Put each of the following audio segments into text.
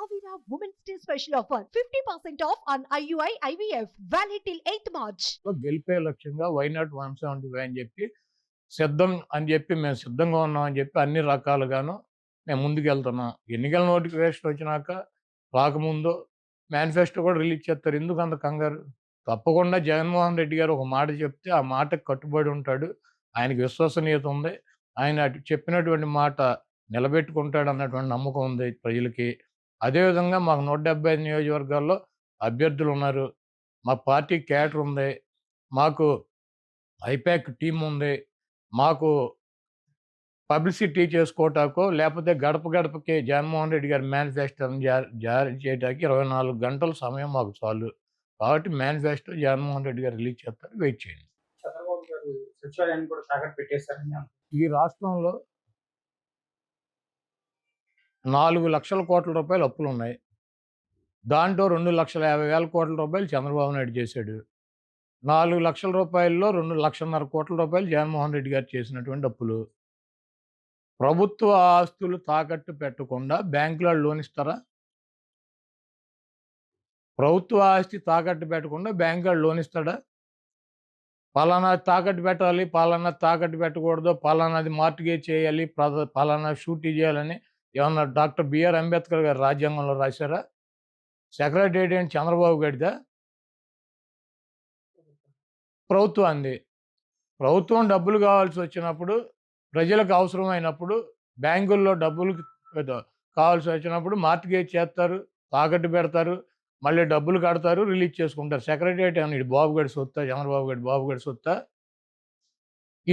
Kavira Women's Day special offer 50% off on IUI IVF valid till 8th March. గెలిపే లక్ష్యంగా why not 175 అని చెప్పి సిద్ధం అని చెప్పి మేము సిద్ధంగా ఉన్నాం అని చెప్పి అన్ని రకాలుగాను మేము ముందుకెళ్తున్నాం. ఎన్నికల నోటిఫికేషన్ వచ్చినాక రాకముందు మేనిఫెస్టో కూడా రిలీజ్ చేస్తారు. ఎందుకు అంత కంగారు? తప్పకుండా జగన్మోహన్ రెడ్డి గారు ఒక మాట చెప్తే ఆ మాటకు కట్టుబడి ఉంటాడు. ఆయనకి విశ్వసనీయత ఉంది. ఆయన చెప్పినటువంటి మాట నిలబెట్టుకుంటాడు అన్నటువంటి నమ్మకం ఉంది ప్రజలకి. అదేవిధంగా మాకు 175 నియోజకవర్గాల్లో అభ్యర్థులు ఉన్నారు. మా పార్టీ క్యాడర్ ఉంది. మాకు ఐపాక్ టీం ఉంది. మాకు పబ్లిసిటీ చేసుకోవటాకో లేకపోతే గడప గడపకి జగన్మోహన్ రెడ్డి గారి మేనిఫెస్టోని జారీ చేయడానికి 24 గంటల సమయం మాకు చాలు. కాబట్టి మేనిఫెస్టో జగన్మోహన్ రెడ్డి గారు రిలీజ్ చేస్తారు. వెయిట్ చేయండి. చంద్రబాబు గారు సచివాలయాన్ని కూడా తాకట్టు పెట్టేశారని ఈ రాష్ట్రంలో 4 లక్షల కోట్ల రూపాయలు అప్పులు ఉన్నాయి. దాంట్లో 2,50,000 కోట్ల రూపాయలు చంద్రబాబు నాయుడు చేశాడు. 4 లక్షల రూపాయల్లో 2,50,000 కోట్ల రూపాయలు జగన్మోహన్ రెడ్డి గారు చేసినటువంటి అప్పులు. ప్రభుత్వ ఆస్తులు తాకట్టు పెట్టకుండా బ్యాంకులో లోన్ ఇస్తారా? ప్రభుత్వ ఆస్తి తాకట్టు పెట్టకుండా బ్యాంకులో లోన్ ఇస్తాడా? పలానా తాకట్టు పెట్టాలి, పలానా తాకట్టు పెట్టకూడదు, పలానాది మార్టిగేజ్ చేయాలి, పలానా షూరిటీ చేయాలని ఏమన్నా డాక్టర్ బిఆర్ అంబేద్కర్ గారు రాజ్యాంగంలో రాశారా? సెక్రటేరియట్ ఏంటి చంద్రబాబు గారిదా? ప్రభుత్వాన్ని. ప్రభుత్వం డబ్బులు కావాల్సి వచ్చినప్పుడు, ప్రజలకు అవసరమైనప్పుడు, బ్యాంకుల్లో డబ్బులు కావాల్సి వచ్చినప్పుడు మార్టిగేజ్ చేస్తారు, తాకట్టు పెడతారు, మళ్ళీ డబ్బులు కడతారు, రిలీజ్ చేసుకుంటారు. సెక్రటేరియట్ ఏమన్నా ఇది బాబు గారి సొత్తా? చంద్రబాబు గారి బాబు గారి సొత్తా?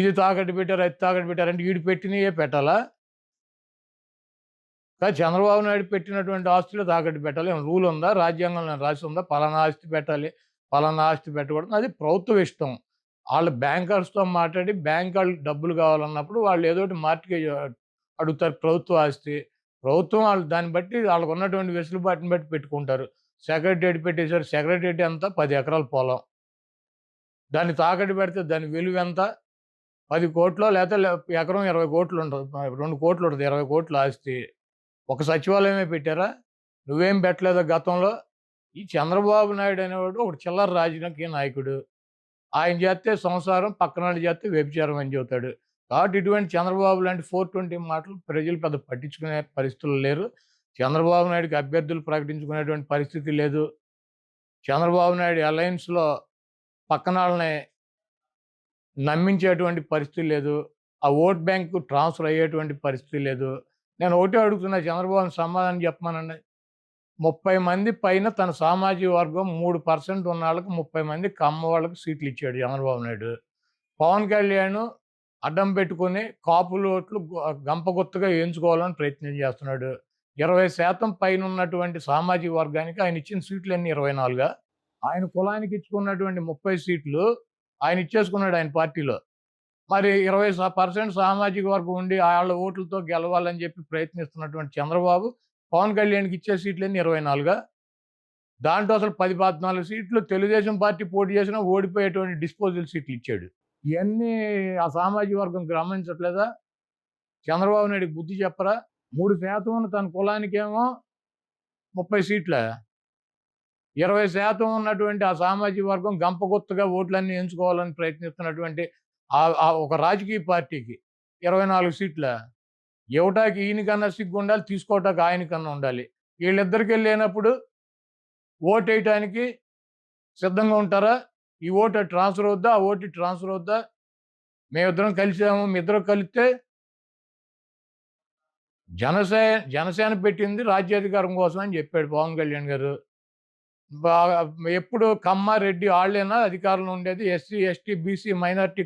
ఇది తాకట్టు పెట్టారు, అది తాకట్టు పెట్టారంటే వీడు పెట్టినయే పెట్టాలా? కానీ చంద్రబాబు నాయుడు పెట్టినటువంటి ఆస్తులు తాకట్టు పెట్టాలి. ఏమైనా రూల్ ఉందా? రాజ్యాంగంలో రాసి ఉందా? పలానా ఆస్తి పెట్టాలి, పలానా ఆస్తి పెట్టకూడదు. అది ప్రభుత్వం ఇష్టం. వాళ్ళు బ్యాంకర్స్తో మాట్లాడి బ్యాంక్ వాళ్ళు డబ్బులు కావాలన్నప్పుడు వాళ్ళు ఏదో ఒకటి మార్టిగేజ్ అడుగుతారు. ప్రభుత్వ ఆస్తి ప్రభుత్వం వాళ్ళు దాన్ని బట్టి వాళ్ళకు ఉన్నటువంటి వెసులుబాటుని బట్టి పెట్టుకుంటారు. సెక్రటేరియట్ పెట్టేశారు. సెక్రటేరియట్ ఎంత? 10 ఎకరాల పొలం. దాన్ని తాకట్టు పెడితే దాని విలువ ఎంత? 10 కోట్లో లేకపోతే ఎకరం 20 కోట్లు ఉంటుంది, 2 కోట్లు ఉంటుంది, 20 కోట్ల ఆస్తి. ఒక సచివాలయమే పెట్టారా? నువ్వేం పెట్టలేదా గతంలో? ఈ చంద్రబాబు నాయుడు అనేవాడు ఒక చిల్లర రాజకీయ నాయకుడు. ఆయన చేస్తే సంసారం, పక్కనాడు చేస్తే వ్యభిచారం అని చెబుతాడు. కాబట్టి ఇటువంటి చంద్రబాబు లాంటి 420 మాటలు ప్రజలు పెద్ద పట్టించుకునే పరిస్థితులు లేరు. చంద్రబాబు నాయుడుకి అభ్యర్థులు ప్రకటించుకునేటువంటి పరిస్థితి లేదు. చంద్రబాబు నాయుడు అలయన్స్లో పక్కనాళ్ళని నమ్మించేటువంటి పరిస్థితి లేదు. ఆ ఓట్ బ్యాంకు ట్రాన్స్ఫర్ అయ్యేటువంటి పరిస్థితి లేదు. నేను ఒకటే అడుగుతున్నా, చంద్రబాబుని సమాధానం చెప్పమానండి. 30 మంది పైన తన సామాజిక వర్గం 3% ఉన్న వాళ్ళకి 30 మంది కమ్మ వాళ్ళకి సీట్లు ఇచ్చాడు చంద్రబాబు నాయుడు. పవన్ కళ్యాణ్ అడ్డం పెట్టుకుని కాపులు ఓట్లు గంపగుత్తగా వేయించుకోవాలని ప్రయత్నం చేస్తున్నాడు. 20% పైన ఉన్నటువంటి సామాజిక వర్గానికి ఆయన ఇచ్చిన సీట్లు అన్ని 24గా. ఆయన కులానికి ఇచ్చుకున్నటువంటి 30 సీట్లు ఆయన ఇచ్చేసుకున్నాడు ఆయన పార్టీలో. మరి 20% సామాజిక వర్గం ఉండి వాళ్ళ ఓట్లతో గెలవాలని చెప్పి ప్రయత్నిస్తున్నటువంటి చంద్రబాబు పవన్ కళ్యాణ్కి ఇచ్చే సీట్లన్నీ 24గా. దాంట్లో అసలు 10-14 సీట్లు తెలుగుదేశం పార్టీ పోటీ చేసినా ఓడిపోయేటువంటి డిస్పోజల్ సీట్లు ఇచ్చాడు. ఇవన్నీ ఆ సామాజిక వర్గం గమనించట్లేదా? చంద్రబాబు నాయుడికి బుద్ధి చెప్పరా? 3% ఉన్న తన కులానికేమో 30 సీట్ల, 20% ఉన్నటువంటి ఆ సామాజిక వర్గం గంపగుత్తగా ఓట్లన్నీ ఎంచుకోవాలని ప్రయత్నిస్తున్నటువంటి ఒక రాజకీయ పార్టీకి 24 సీట్ల. ఇవ్వటానికి ఈయనకన్నా సిగ్గు ఉండాలి, తీసుకోవటానికి ఆయనకన్నా ఉండాలి. వీళ్ళిద్దరికి లేనప్పుడు ఓటు వేయటానికి సిద్ధంగా ఉంటారా? ఈ ఓటు ట్రాన్స్ఫర్ అవుద్దా, ఆ ఓటు ట్రాన్స్ఫర్ అవుద్దా? మేమిద్దరం కలిసాము, మీ ఇద్దరు కలిస్తే జనసేన పెట్టింది రాజ్యాధికారం కోసం అని చెప్పాడు పవన్ కళ్యాణ్ గారు. ఎప్పుడు కమ్మ రెడ్డి వాళ్ళేనా అధికారంలో ఉండేది? SC, ST, BC, minority